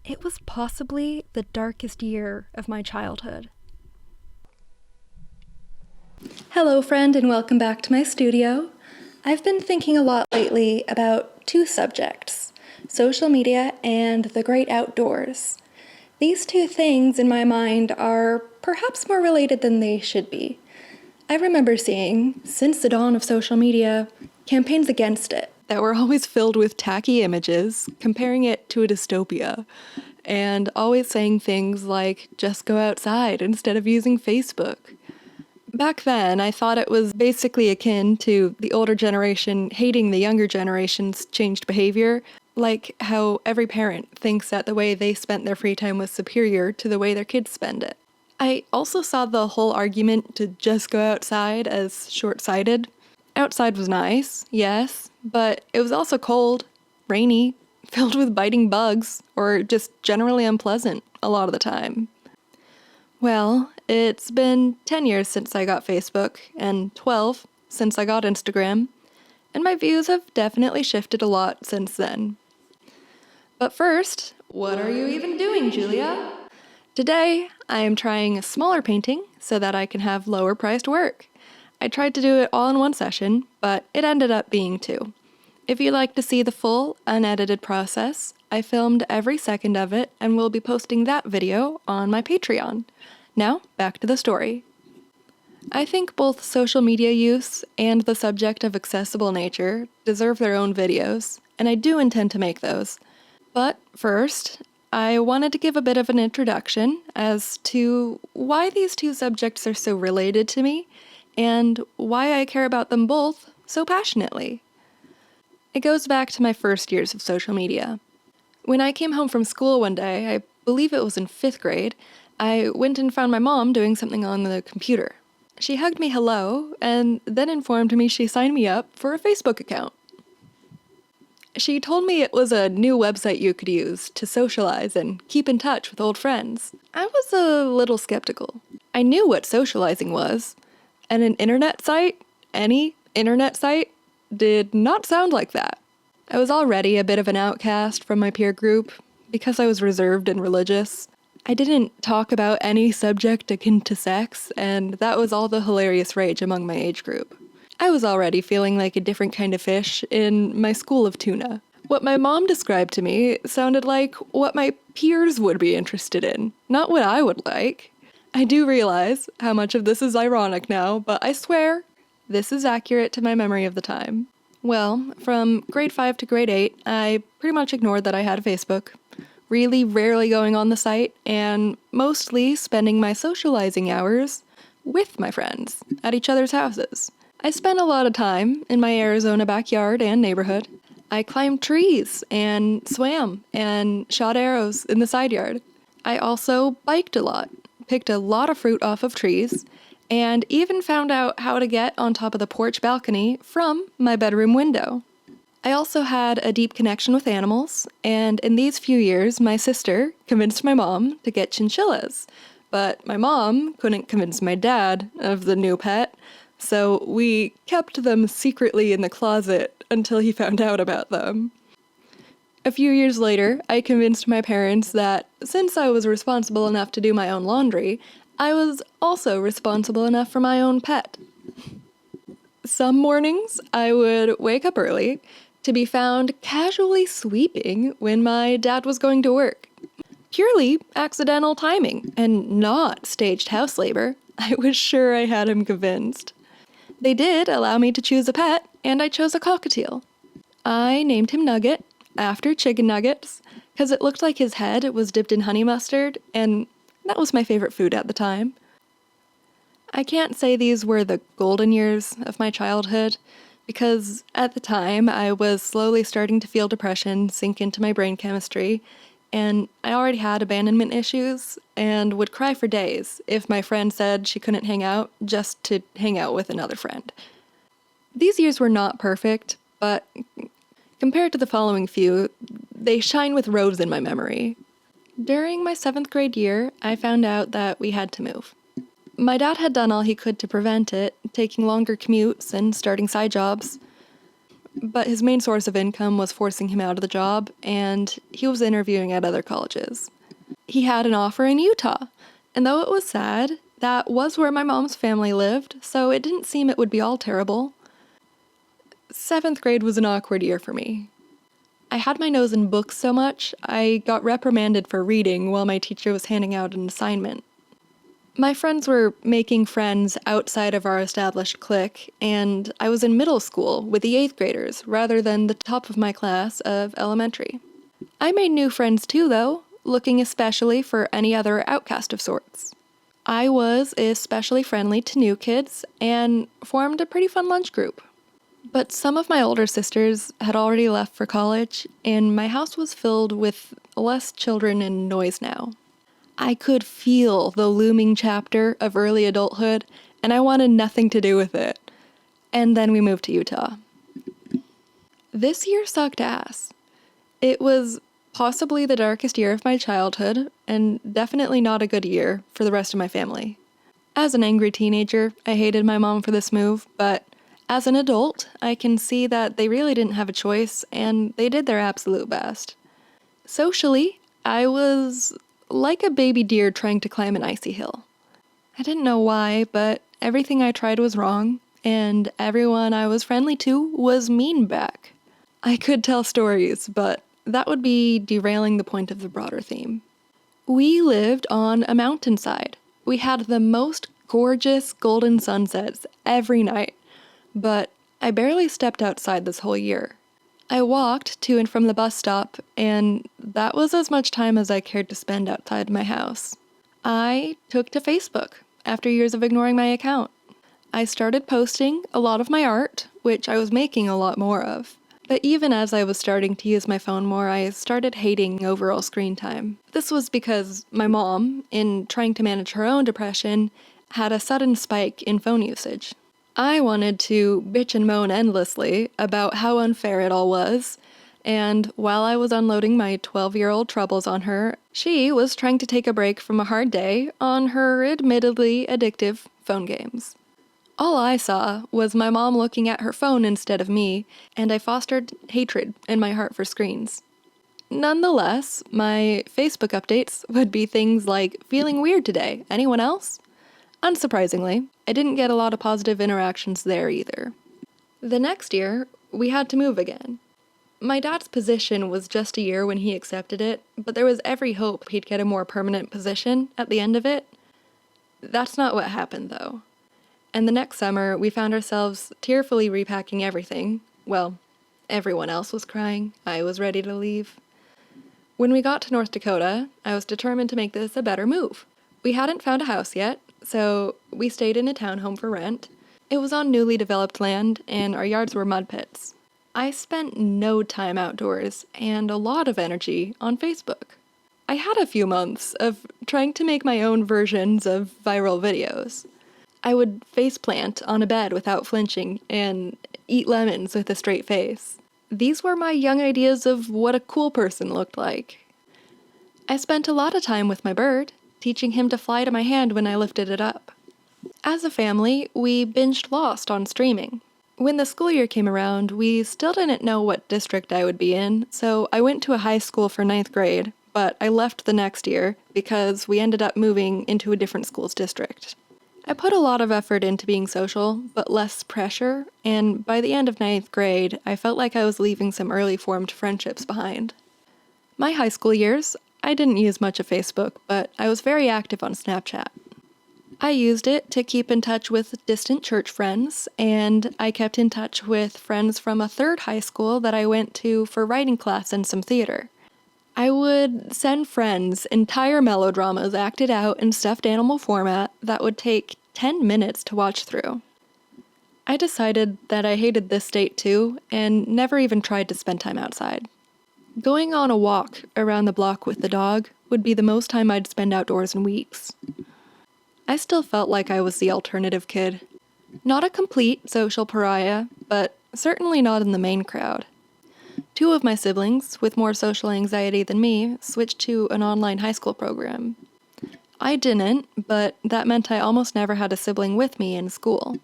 It was possibly the darkest year of my childhood. Hello, friend, and welcome back to my studio. I've been thinking a lot lately about two subjects, social media and the great outdoors. These two things, in my mind, are perhaps more related than they should be. I remember seeing, since the dawn of social media, campaigns against it that were always filled with tacky images, comparing it to a dystopia, and always saying things like, just go outside instead of using Facebook. Back then, I thought it was basically akin to the older generation hating the younger generation's changed behavior, like how every parent thinks that the way they spent their free time was superior to the way their kids spend it. I also saw the whole argument to just go outside as short-sighted. Outside was nice, yes, but it was also cold, rainy, filled with biting bugs, or just generally unpleasant a lot of the time. Well, it's been 10 years since I got Facebook, and 12 since I got Instagram, and my views have definitely shifted a lot since then. But first, what are you even doing, Julia? Today, I am trying a smaller painting so that I can have lower priced work. I tried to do it all in one session, but it ended up being two. If you'd like to see the full, unedited process, I filmed every second of it and will be posting that video on my Patreon. Now, back to the story. I think both social media use and the subject of accessible nature deserve their own videos, and I do intend to make those. But first, I wanted to give a bit of an introduction as to why these two subjects are so related to me, and why I care about them both so passionately. It goes back to my first years of social media. When I came home from school one day, I believe it was in 5th grade, I went and found my mom doing something on the computer. She hugged me hello, and then informed me she signed me up for a Facebook account. She told me it was a new website you could use to socialize and keep in touch with old friends. I was a little skeptical. I knew what socializing was, and an internet site, any internet site, did not sound like that. I was already a bit of an outcast from my peer group because I was reserved and religious. I didn't talk about any subject akin to sex, and that was all the hilarious rage among my age group. I was already feeling like a different kind of fish in my school of tuna. What my mom described to me sounded like what my peers would be interested in, not what I would like. I do realize how much of this is ironic now, but I swear this is accurate to my memory of the time. Well, from grade 5 to grade 8, I pretty much ignored that I had a Facebook, really rarely going on the site, and mostly spending my socializing hours with my friends at each other's houses. I spent a lot of time in my Arizona backyard and neighborhood. I climbed trees and swam and shot arrows in the side yard. I also biked a lot, picked a lot of fruit off of trees, and even found out how to get on top of the porch balcony from my bedroom window. I also had a deep connection with animals, and in these few years, my sister convinced my mom to get chinchillas, but my mom couldn't convince my dad of the new pet, so we kept them secretly in the closet until he found out about them. A few years later, I convinced my parents that since I was responsible enough to do my own laundry, I was also responsible enough for my own pet. Some mornings, I would wake up early to be found casually sweeping when my dad was going to work. Purely accidental timing, and not staged house labor. I was sure I had him convinced. They did allow me to choose a pet, and I chose a cockatiel. I named him Nugget, after chicken nuggets, because it looked like his head was dipped in honey mustard, and that was my favorite food at the time. I can't say these were the golden years of my childhood, because at the time I was slowly starting to feel depression sink into my brain chemistry, and I already had abandonment issues, and would cry for days if my friend said she couldn't hang out just to hang out with another friend. These years were not perfect, but compared to the following few, they shine with rose in my memory. During my 7th grade year, I found out that we had to move. My dad had done all he could to prevent it, taking longer commutes and starting side jobs. but his main source of income was forcing him out of the job, and he was interviewing at other colleges. He had an offer in Utah, and though it was sad, that was where my mom's family lived, so it didn't seem it would be all terrible. 7th grade was an awkward year for me. I had my nose in books so much, I got reprimanded for reading while my teacher was handing out an assignment. My friends were making friends outside of our established clique, and I was in middle school with the 8th graders rather than the top of my class of elementary. I made new friends too, though, looking especially for any other outcast of sorts. I was especially friendly to new kids and formed a pretty fun lunch group. But some of my older sisters had already left for college, and my house was filled with less children and noise now. I could feel the looming chapter of early adulthood, and I wanted nothing to do with it. And then we moved to Utah. This year sucked ass. It was possibly the darkest year of my childhood, and definitely not a good year for the rest of my family. As an angry teenager, I hated my mom for this move, but as an adult, I can see that they really didn't have a choice, and they did their absolute best. Socially, I was like a baby deer trying to climb an icy hill. I didn't know why, but everything I tried was wrong, and everyone I was friendly to was mean back. I could tell stories, but that would be derailing the point of the broader theme. We lived on a mountainside. We had the most gorgeous golden sunsets every night, but I barely stepped outside this whole year. I walked to and from the bus stop, and that was as much time as I cared to spend outside my house. I took to Facebook after years of ignoring my account. I started posting a lot of my art, which I was making a lot more of. But even as I was starting to use my phone more, I started hating overall screen time. This was because my mom, in trying to manage her own depression, had a sudden spike in phone usage. I wanted to bitch and moan endlessly about how unfair it all was, and while I was unloading my 12-year-old troubles on her, she was trying to take a break from a hard day on her admittedly addictive phone games. All I saw was my mom looking at her phone instead of me, and I fostered hatred in my heart for screens. Nonetheless, my Facebook updates would be things like, "Feeling weird today, anyone else?" Unsurprisingly, I didn't get a lot of positive interactions there either. The next year, we had to move again. My dad's position was just a year when he accepted it, but there was every hope he'd get a more permanent position at the end of it. That's not what happened, though. And the next summer, we found ourselves tearfully repacking everything. Well, everyone else was crying. I was ready to leave. When we got to North Dakota, I was determined to make this a better move. We hadn't found a house yet, so we stayed in a townhome for rent. It was on newly developed land, and our yards were mud pits. I spent no time outdoors and a lot of energy on Facebook. I had a few months of trying to make my own versions of viral videos. I would faceplant on a bed without flinching and eat lemons with a straight face. These were my young ideas of what a cool person looked like. I spent a lot of time with my bird, teaching him to fly to my hand when I lifted it up. As a family, we binged Lost on streaming. When the school year came around, we still didn't know what district I would be in, so I went to a high school for 9th grade, but I left the next year because we ended up moving into a different school's district. I put a lot of effort into being social, but less pressure, and by the end of 9th grade, I felt like I was leaving some early formed friendships behind. My high school years, I didn't use much of Facebook, but I was very active on Snapchat. I used it to keep in touch with distant church friends, and I kept in touch with friends from a third high school that I went to for writing class and some theater. I would send friends entire melodramas acted out in stuffed animal format that would take 10 minutes to watch through. I decided that I hated this state too, and never even tried to spend time outside. Going on a walk around the block with the dog would be the most time I'd spend outdoors in weeks. I still felt like I was the alternative kid. Not a complete social pariah, but certainly not in the main crowd. 2 of my siblings, with more social anxiety than me, switched to an online high school program. I didn't, but that meant I almost never had a sibling with me in school.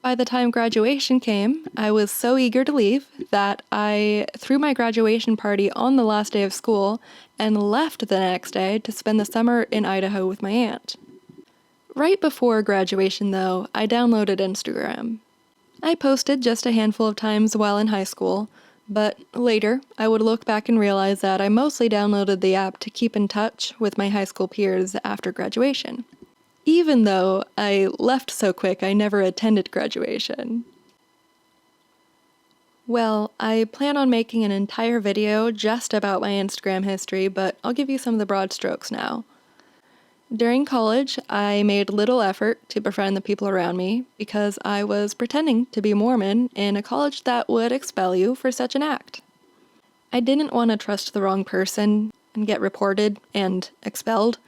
By the time graduation came, I was so eager to leave that I threw my graduation party on the last day of school and left the next day to spend the summer in Idaho with my aunt. Right before graduation, though, I downloaded Instagram. I posted just a handful of times while in high school, but later I would look back and realize that I mostly downloaded the app to keep in touch with my high school peers after graduation. Even though I left so quick I never attended graduation. Well, I plan on making an entire video just about my Instagram history, but I'll give you some of the broad strokes now. During college, I made little effort to befriend the people around me because I was pretending to be Mormon in a college that would expel you for such an act. I didn't want to trust the wrong person and get reported and expelled,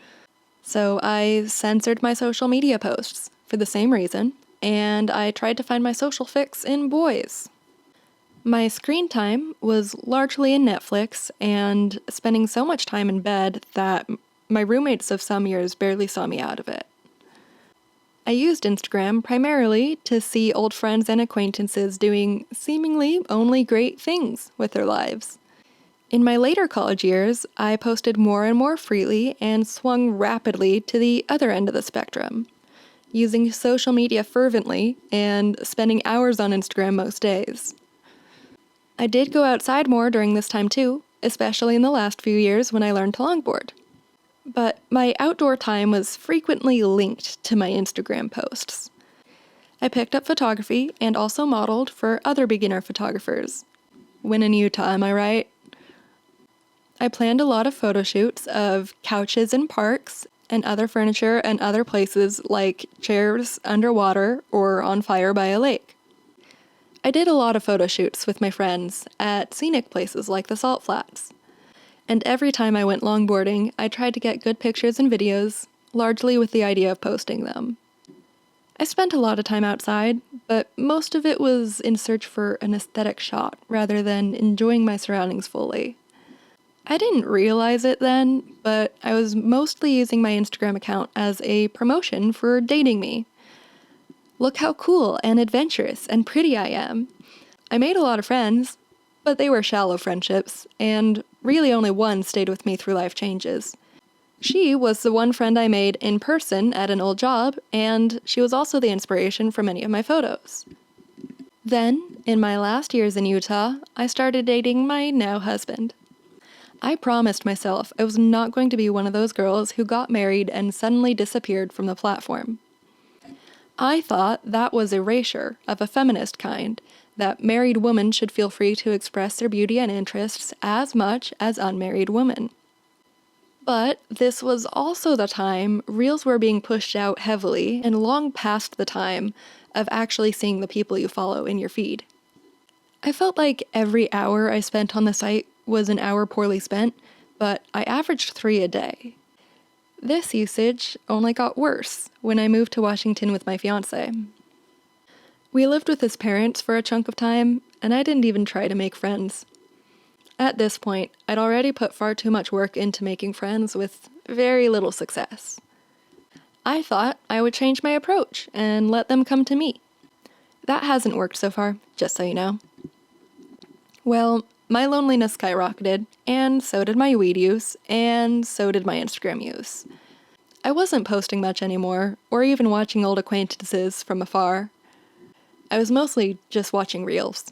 so I censored my social media posts for the same reason, and I tried to find my social fix in boys. My screen time was largely in Netflix and spending so much time in bed that my roommates of some years barely saw me out of it. I used Instagram primarily to see old friends and acquaintances doing seemingly only great things with their lives. In my later college years, I posted more and more freely and swung rapidly to the other end of the spectrum, using social media fervently and spending hours on Instagram most days. I did go outside more during this time too, especially in the last few years when I learned to longboard. But my outdoor time was frequently linked to my Instagram posts. I picked up photography and also modeled for other beginner photographers. When in Utah, am I right? I planned a lot of photo shoots of couches in parks and other furniture and other places like chairs underwater or on fire by a lake. I did a lot of photo shoots with my friends at scenic places like the Salt Flats. And every time I went longboarding, I tried to get good pictures and videos, largely with the idea of posting them. I spent a lot of time outside, but most of it was in search for an aesthetic shot rather than enjoying my surroundings fully. I didn't realize it then, but I was mostly using my Instagram account as a promotion for dating me. Look how cool and adventurous and pretty I am. I made a lot of friends, but they were shallow friendships, and really only one stayed with me through life changes. She was the one friend I made in person at an old job, and she was also the inspiration for many of my photos. Then, in my last years in Utah, I started dating my now husband. I promised myself I was not going to be one of those girls who got married and suddenly disappeared from the platform. I thought that was erasure of a feminist kind, that married women should feel free to express their beauty and interests as much as unmarried women. But this was also the time reels were being pushed out heavily and long past the time of actually seeing the people you follow in your feed. I felt like every hour I spent on the site was an hour poorly spent, but I averaged 3 a day. This usage only got worse when I moved to Washington with my fiance. We lived with his parents for a chunk of time, and I didn't even try to make friends. At this point, I'd already put far too much work into making friends with very little success. I thought I would change my approach and let them come to me. That hasn't worked so far, just so you know. Well, my loneliness skyrocketed, and so did my weed use, and so did my Instagram use. I wasn't posting much anymore, or even watching old acquaintances from afar. I was mostly just watching reels.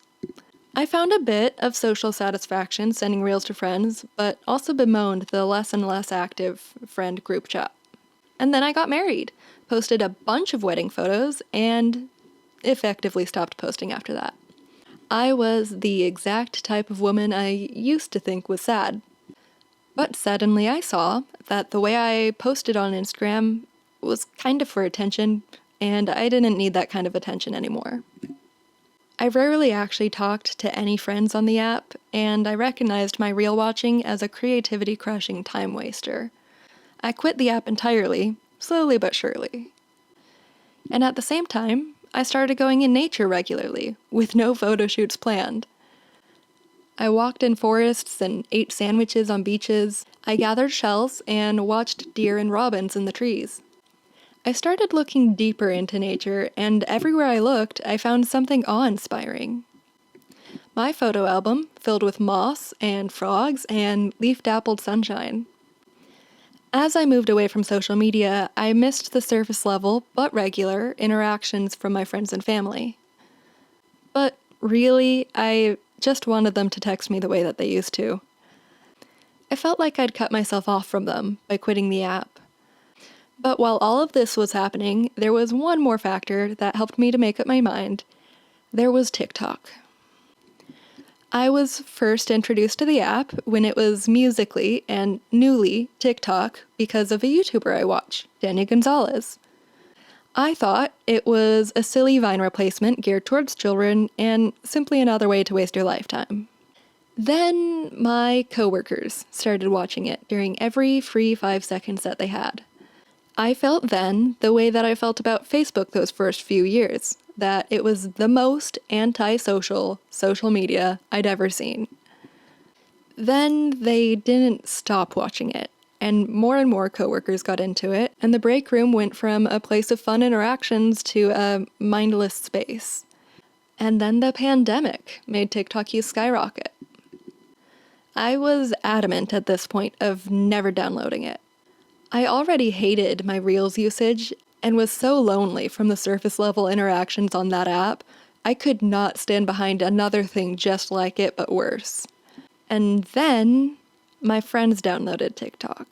I found a bit of social satisfaction sending reels to friends, but also bemoaned the less and less active friend group chat. And then I got married, posted a bunch of wedding photos, and effectively stopped posting after that. I was the exact type of woman I used to think was sad. But suddenly I saw that the way I posted on Instagram was kind of for attention, and I didn't need that kind of attention anymore. I rarely actually talked to any friends on the app, and I recognized my reel watching as a creativity-crushing time waster. I quit the app entirely, slowly but surely. And at the same time, I started going in nature regularly, with no photo shoots planned. I walked in forests and ate sandwiches on beaches. I gathered shells and watched deer and robins in the trees. I started looking deeper into nature, and everywhere I looked, I found something awe-inspiring. My photo album, filled with moss and frogs and leaf-dappled sunshine. As I moved away from social media, I missed the surface level, but regular, interactions from my friends and family. But really, I just wanted them to text me the way that they used to. I felt like I'd cut myself off from them by quitting the app. But while all of this was happening, there was one more factor that helped me to make up my mind. There was TikTok. I was first introduced to the app when it was Musical.ly and newly TikTok because of a YouTuber I watch, Daniel Gonzalez. I thought it was a silly Vine replacement geared towards children and simply another way to waste your lifetime. Then my coworkers started watching it during every free 5 seconds that they had. I felt then the way that I felt about Facebook those first few years, that it was the most anti-social social media I'd ever seen. Then they didn't stop watching it, and more coworkers got into it, and the break room went from a place of fun interactions to a mindless space. And then the pandemic made TikTok use skyrocket. I was adamant at this point of never downloading it. I already hated my Reels usage and was so lonely from the surface level interactions on that app, I could not stand behind another thing just like it but worse. And then my friends downloaded TikTok.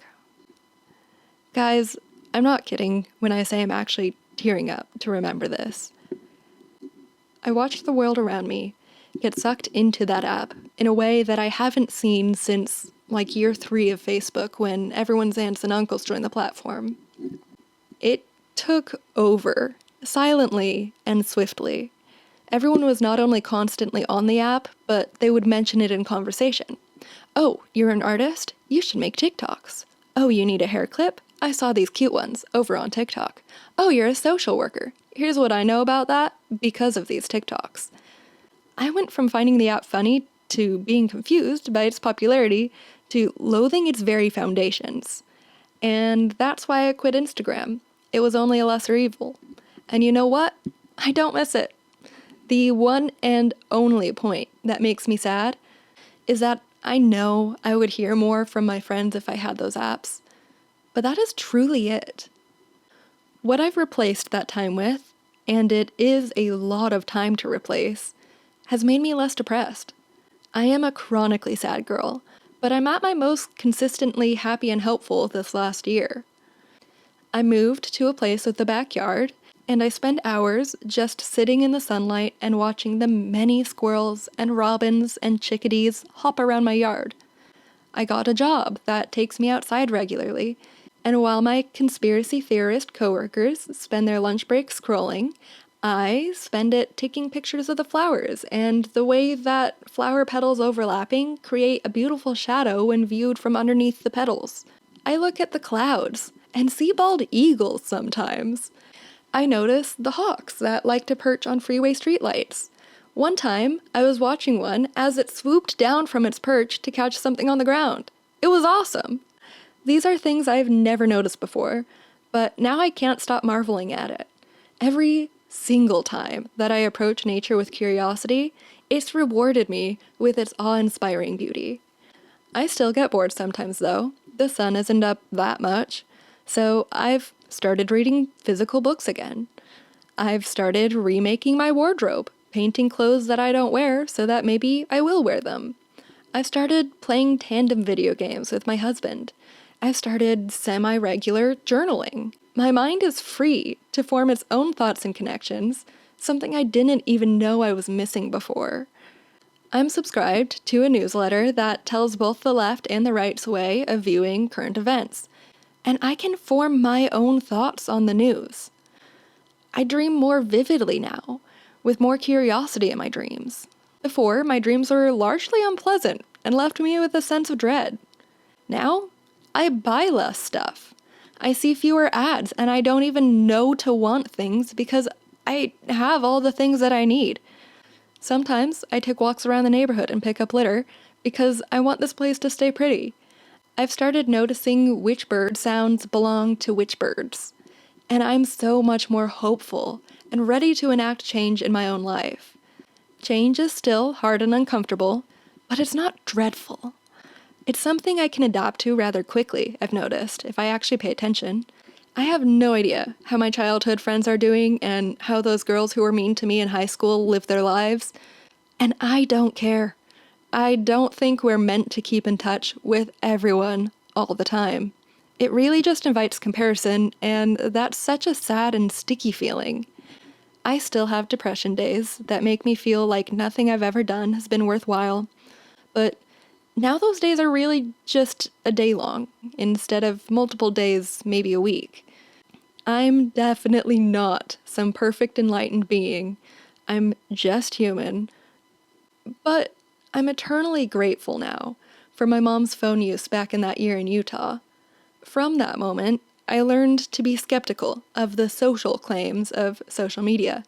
Guys, I'm not kidding when I say I'm actually tearing up to remember this. I watched the world around me get sucked into that app in a way that I haven't seen since like year 3 of Facebook when everyone's aunts and uncles joined the platform. It took over, silently and swiftly. Everyone was not only constantly on the app, but they would mention it in conversation. Oh, you're an artist? You should make TikToks. Oh, you need a hair clip? I saw these cute ones over on TikTok. Oh, you're a social worker. Here's what I know about that because of these TikToks. I went from finding the app funny to being confused by its popularity to loathing its very foundations. And that's why I quit Instagram. It was only a lesser evil. And you know what? I don't miss it. The one and only point that makes me sad is that I know I would hear more from my friends if I had those apps. But that is truly it. What I've replaced that time with, and it is a lot of time to replace, has made me less depressed. I am a chronically sad girl, but I'm at my most consistently happy and hopeful this last year. I moved to a place with a backyard, and I spend hours just sitting in the sunlight and watching the many squirrels and robins and chickadees hop around my yard. I got a job that takes me outside regularly, and while my conspiracy theorist coworkers spend their lunch break scrolling, I spend it taking pictures of the flowers and the way that flower petals overlapping create a beautiful shadow when viewed from underneath the petals. I look at the clouds and see bald eagles sometimes. I notice the hawks that like to perch on freeway streetlights. One time, I was watching one as it swooped down from its perch to catch something on the ground. It was awesome. These are things I've never noticed before, but now I can't stop marveling at it. Every single time that I approach nature with curiosity, it's rewarded me with its awe-inspiring beauty. I still get bored sometimes though. The sun isn't up that much, so I've started reading physical books again. I've started remaking my wardrobe, painting clothes that I don't wear so that maybe I will wear them. I've started playing tandem video games with my husband. I've started semi-regular journaling. My mind is free to form its own thoughts and connections, something I didn't even know I was missing before. I'm subscribed to a newsletter that tells both the left and the right's way of viewing current events, and I can form my own thoughts on the news. I dream more vividly now, with more curiosity in my dreams. Before, my dreams were largely unpleasant and left me with a sense of dread. Now, I buy less stuff. I see fewer ads, and I don't even know to want things because I have all the things that I need. Sometimes I take walks around the neighborhood and pick up litter because I want this place to stay pretty. I've started noticing which bird sounds belong to which birds. and I'm so much more hopeful and ready to enact change in my own life. Change is still hard and uncomfortable, but it's not dreadful. It's something I can adapt to rather quickly, I've noticed, if I actually pay attention. I have no idea how my childhood friends are doing and how those girls who were mean to me in high school live their lives, and I don't care. I don't think we're meant to keep in touch with everyone all the time. It really just invites comparison, and that's such a sad and sticky feeling. I still have depression days that make me feel like nothing I've ever done has been worthwhile, but now those days are really just a day long, instead of multiple days, maybe a week. I'm definitely not some perfect enlightened being. I'm just human. But I'm eternally grateful now for my mom's phone use back in that year in Utah. From that moment, I learned to be skeptical of the social claims of social media,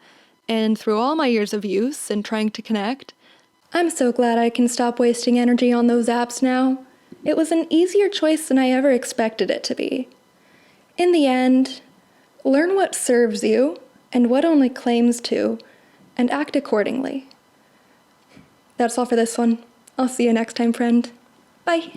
and through all my years of use and trying to connect, I'm so glad I can stop wasting energy on those apps now. It was an easier choice than I ever expected it to be. In the end, learn what serves you and what only claims to, and act accordingly. That's all for this one. I'll see you next time, friend. Bye.